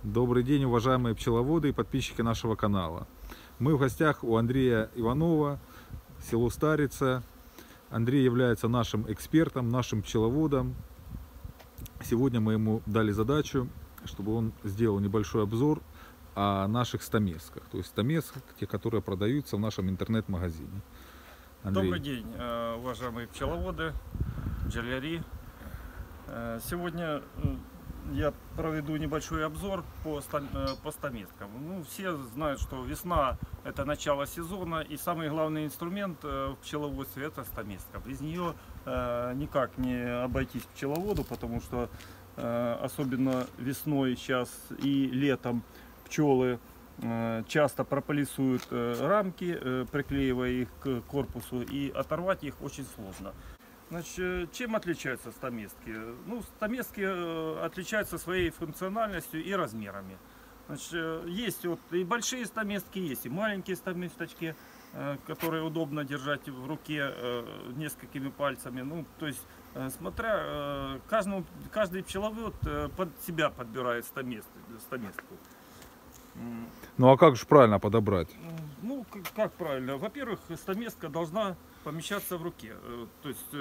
Добрый день, уважаемые пчеловоды и подписчики нашего канала. Мы в гостях у Андрея Иванова, село Старица. Андрей является нашим экспертом, нашим пчеловодом. Сегодня мы ему дали задачу, чтобы он сделал небольшой обзор о наших стамесках. То есть стамесках, те, которые продаются в нашем интернет-магазине. Добрый день, уважаемые пчеловоды, бджоляри. Сегодня я проведу небольшой обзор по стамескам. Все знают, что весна – это начало сезона, и самый главный инструмент в пчеловодстве – это стамеска. Без нее никак не обойтись пчеловоду, потому что особенно весной сейчас и летом пчелы часто прополисуют рамки, приклеивая их к корпусу, и оторвать их очень сложно. Значит, чем отличаются стамески? Стамески отличаются своей функциональностью и размерами. Значит, есть вот и большие стамески, есть и маленькие стаместочки, которые удобно держать в руке несколькими пальцами. То есть, смотря каждый пчеловод под себя подбирает стамеску. Ну а как же правильно подобрать? Как правильно? Во-первых, стамеска должна помещаться в руке. То есть,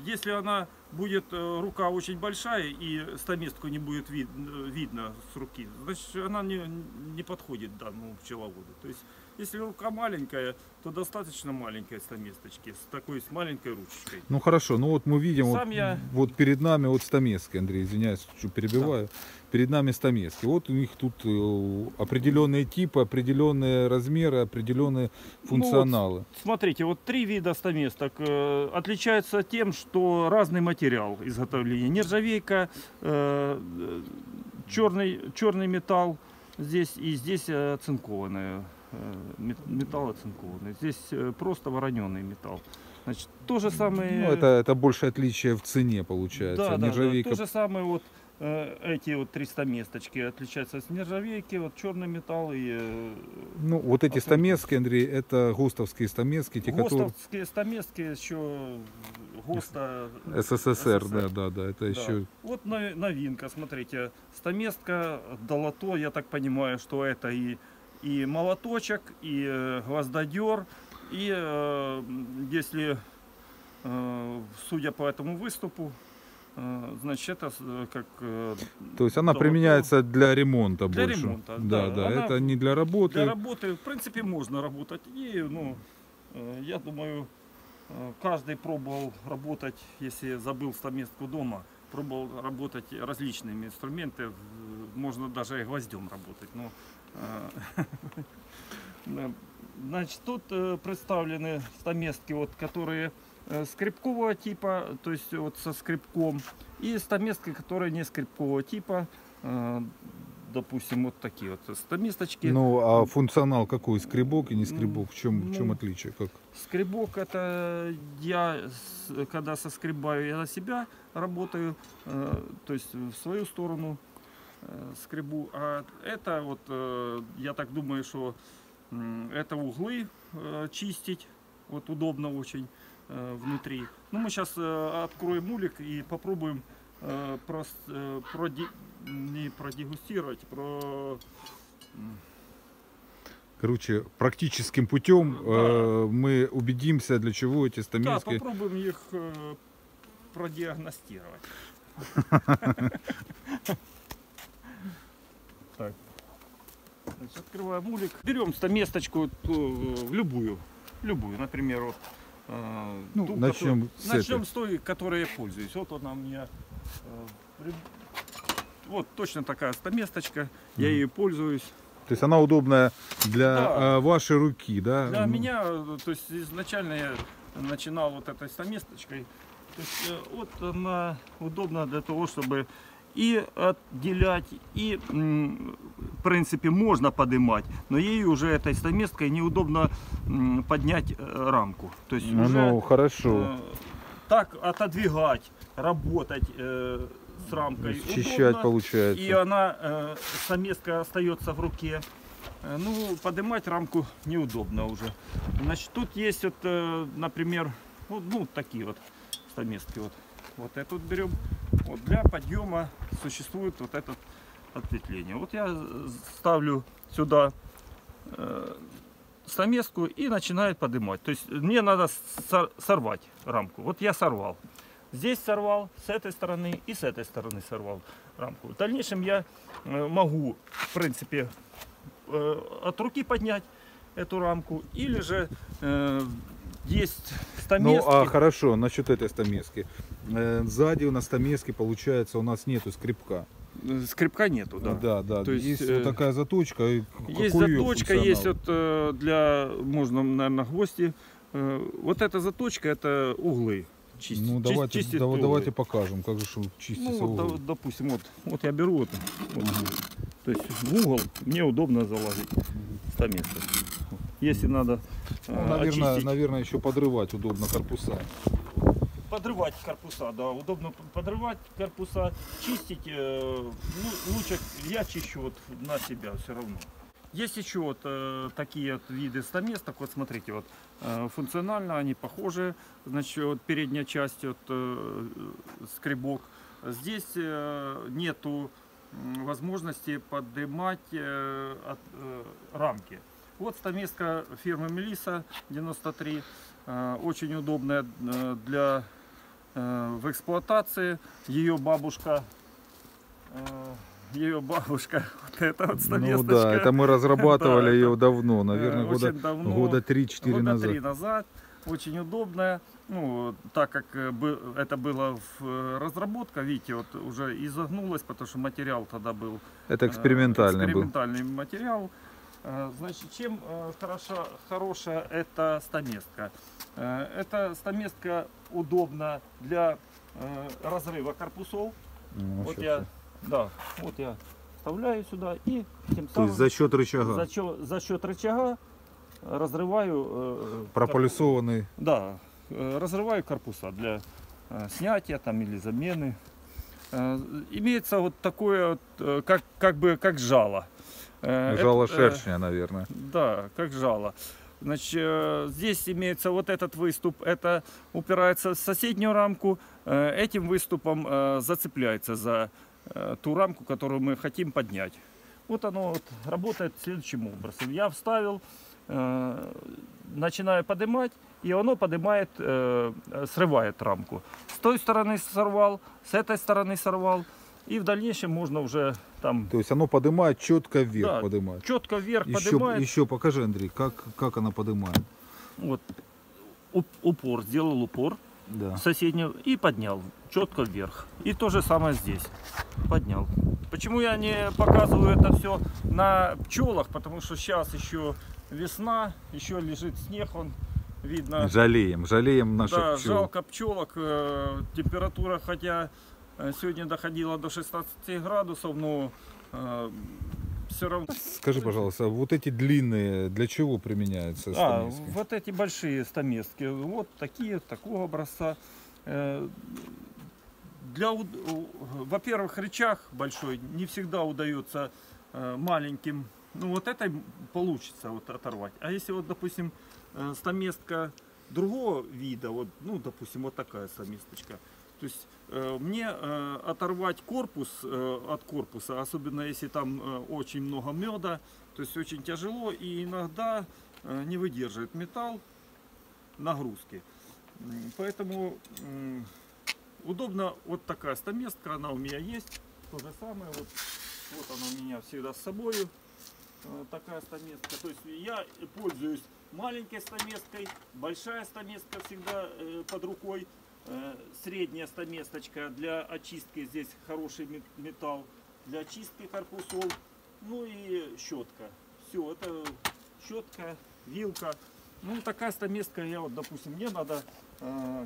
если она будет, рука очень большая и стамеску не будет видно с руки, значит она не подходит данному пчеловоду. То есть, если рука маленькая, то достаточно маленькой стаместочки, с маленькой ручечкой. Ну хорошо, вот мы видим, вот перед нами вот стамески, Андрей, извиняюсь, что перебиваю. Да. Перед нами стамески. Вот у них тут определенные типы, определенные размеры, определенные функционалы. Смотрите, вот 3 вида стаместок отличаются тем, что разный материал изготовления. Нержавейка, черный металл здесь и здесь оцинкованный. Металл оцинкованный. Здесь просто вороненый металл. Значит, то же самое. Это больше отличие в цене получается. Да, нержавейка. То же самое вот эти вот 3 стаместочки отличаются от нержавейки, вот черный металл и. Вот эти стамески, Андрей, это ГОСТовские стамески, ГОСТовские стамески еще ГОСТа СССР, да, это еще. Вот новинка, смотрите, стамеска долото, я так понимаю, что это и молоточек, и гвоздодер, и если, судя по этому выступу, значит, это как... То есть она применяется для ремонта для больше. Ремонта, да. Это не для работы. Для работы, в принципе, можно работать. И, я думаю, каждый пробовал работать, если забыл стамеску дома, пробовал работать различными инструментами, можно даже и гвоздем работать. Значит, тут представлены стамески, которые скребкового типа, то есть вот со скребком, и стамески, которые не скребкового типа, допустим, вот такие вот стаместочки. А функционал какой? Скребок и не скребок? В чем отличие? Как? Скребок — это я, когда соскребаю, я на себя работаю, то есть в свою сторону скребу. А это вот, я так думаю, что это углы чистить, вот удобно очень внутри. Мы сейчас откроем улик и попробуем не продегустировать, Короче, практическим путем мы убедимся, для чего эти стамески. Да, попробуем их продиагностировать. Так. Значит, открываем улик. Берем стаместочку в любую, например, вот. Начнем с той, которой я пользуюсь. Вот она у меня. Вот точно такая стаместочка. Я ею пользуюсь. То есть она удобная для вашей руки, да? Для меня, то есть изначально я начинал вот этой стаместочкой. То есть, вот она удобна для того, чтобы и отделять, и в принципе можно поднимать, но ей уже этой стаместкой неудобно поднять рамку. То есть уже хорошо. Так отодвигать, работать с рамкой счищать удобно, получается. И она, стаместка остается в руке. Поднимать рамку неудобно уже. Значит, тут есть вот, например, такие вот стаместки. Вот эту берем. Вот для подъема существует вот этот ответвление. Вот я ставлю сюда стамеску и начинает поднимать. То есть мне надо сорвать рамку. Вот я сорвал. Здесь сорвал, с этой стороны и с этой стороны сорвал рамку. В дальнейшем я могу, в принципе, от руки поднять эту рамку, или же есть стамески. Ну, а хорошо, насчет этой стамески. Сзади на стамеске, получается, у нас нету скребка. Скребка нету, да. Да, да. То есть есть, вот такая заточка. И Есть какой её заточка, есть функционал? вот для, можно, наверное, гвозди. Вот эта заточка, это углы. Чистить, Ну, давайте, чистить давайте углы. покажем, как же чистится Ну, вот, угол. допустим, вот я беру вот, то есть в угол мне удобно заложить стамеску. Если надо Ну, наверное, очистить, наверное, еще подрывать удобно корпуса. подрывать корпуса, да, удобно подрывать корпуса, чистить, лучше я чищу вот на себя все равно. Есть еще вот такие вот виды стаместок, вот смотрите, вот функционально они похожи, значит, вот передняя часть, вот скребок. Здесь нету возможности поднимать рамки. Вот стаместка фирмы Мелисса 93, очень удобная для в эксплуатации. Ее бабушка, вот эта вот стаместочка. Ну да, это мы разрабатывали Да, ее это, давно, наверное, очень давно, года 3-4 года назад. 3 назад. Очень удобная. Ну, так как это было в разработка, видите, вот уже изогнулась, потому что материал тогда был Это экспериментальный был. экспериментальный материал. Значит, чем хорошая эта стаместка? Эта стаместка удобна для разрыва корпусов. Ну, Вот щас я, да, вот я вставляю сюда и тем То самым есть за счет рычага. за счет рычага разрываю Прополисованный. да, разрываю корпуса для снятия там или замены. Имеется вот такое вот, как жало. Жало шершня, наверное. Да, как жало. Значит, здесь имеется вот этот выступ, это упирается в соседнюю рамку, этим выступом зацепляется за ту рамку, которую мы хотим поднять. Вот оно вот работает следующим образом. Я вставил, начинаю поднимать, и оно поднимает, срывает рамку. С той стороны сорвал, с этой стороны сорвал. И в дальнейшем можно уже там... То есть оно поднимает четко вверх, Да, поднимает. четко вверх поднимает. Еще покажи, Андрей, как она поднимает. Вот упор, сделал упор Да. соседнюю и поднял четко вверх. И то же самое здесь. Поднял. Почему я не показываю это все на пчелах? Потому что сейчас еще весна, еще лежит снег, он видно. Жалеем наших Да, пчел. жалко пчелок. Температура, хотя сегодня доходила до 16 градусов, но все равно. Скажи, пожалуйста, вот эти длинные для чего применяются стамески? Вот эти большие стамески, вот такие, такого образца. Во-первых, рычаг большой не всегда удается маленьким. Ну вот этой получится вот оторвать. А если вот, допустим, стаместка другого вида, вот, ну, допустим, вот такая стаместочка. То есть мне оторвать корпус от корпуса, особенно если там очень много меда, то есть очень тяжело и иногда не выдерживает металл нагрузки. Поэтому удобно вот такая стаместка, она у меня есть. То же самое, вот она у меня всегда с собой, такая стаместка. То есть я пользуюсь маленькой стаместкой, большая стаместка всегда под рукой. Средняя стаместочка для очистки, здесь хороший металл для очистки корпусов, ну и щетка. Все, это щетка, вилка. Ну такая стаместка, я вот, допустим, мне надо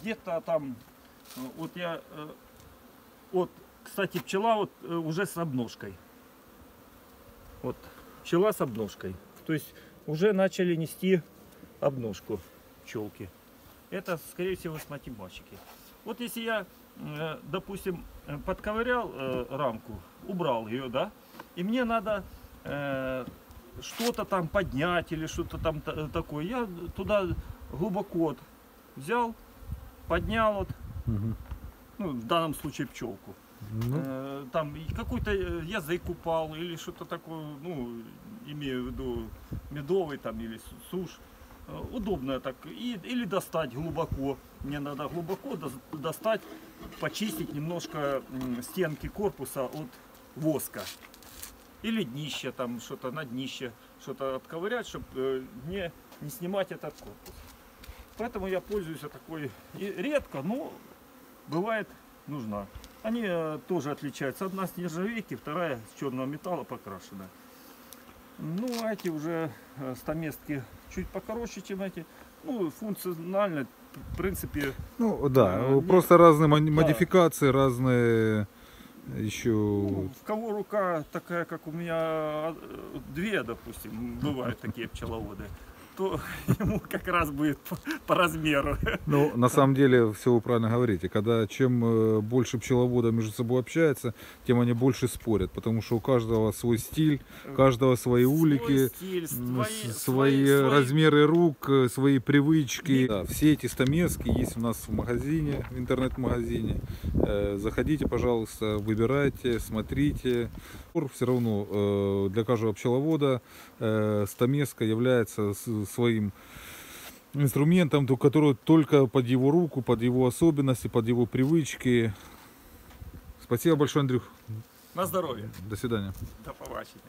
где-то там, вот я, вот, кстати, пчела вот уже с обножкой. Вот, пчела с обножкой. То есть уже начали нести обножку пчелки. Это, скорее всего, с математики. Вот если я, допустим, подковырял рамку, убрал ее, да, и мне надо что-то там поднять или что-то там такое, я туда глубоко вот взял, поднял вот, ну, в данном случае пчелку. Ну, там какой-то язык упал или что-то такое, ну, имею в виду медовый там или сушь. Удобно так. Или достать глубоко. Мне надо глубоко достать, почистить немножко стенки корпуса от воска. Или днище, там что-то на днище, что-то отковырять, чтобы не снимать этот корпус. Поэтому я пользуюсь такой и редко, но бывает нужна. Они тоже отличаются. Одна с нержавейки, вторая с черного металла покрашена. Ну, а эти уже стаместки чуть покороче, чем эти. Ну, функционально, в принципе. ну да, просто разные модификации, разные еще. Ну, в кого рука такая, как у меня, две, допустим, бывают такие пчеловоды, то ему как раз будет по размеру. Ну, на самом деле, все вы правильно говорите. Когда чем больше пчеловодов между собой общаются, тем они больше спорят. Потому что у каждого свой стиль, у каждого свои улики, стиль, свои размеры рук, свои привычки. Да, все эти стамески есть у нас в магазине, в интернет-магазине. Заходите, пожалуйста, выбирайте, смотрите. Все равно для каждого пчеловода стамеска является своим инструментом, который только под его руку, под его особенности, под его привычки. Спасибо большое, Андрюх. На здоровье. До свидания. До побачення.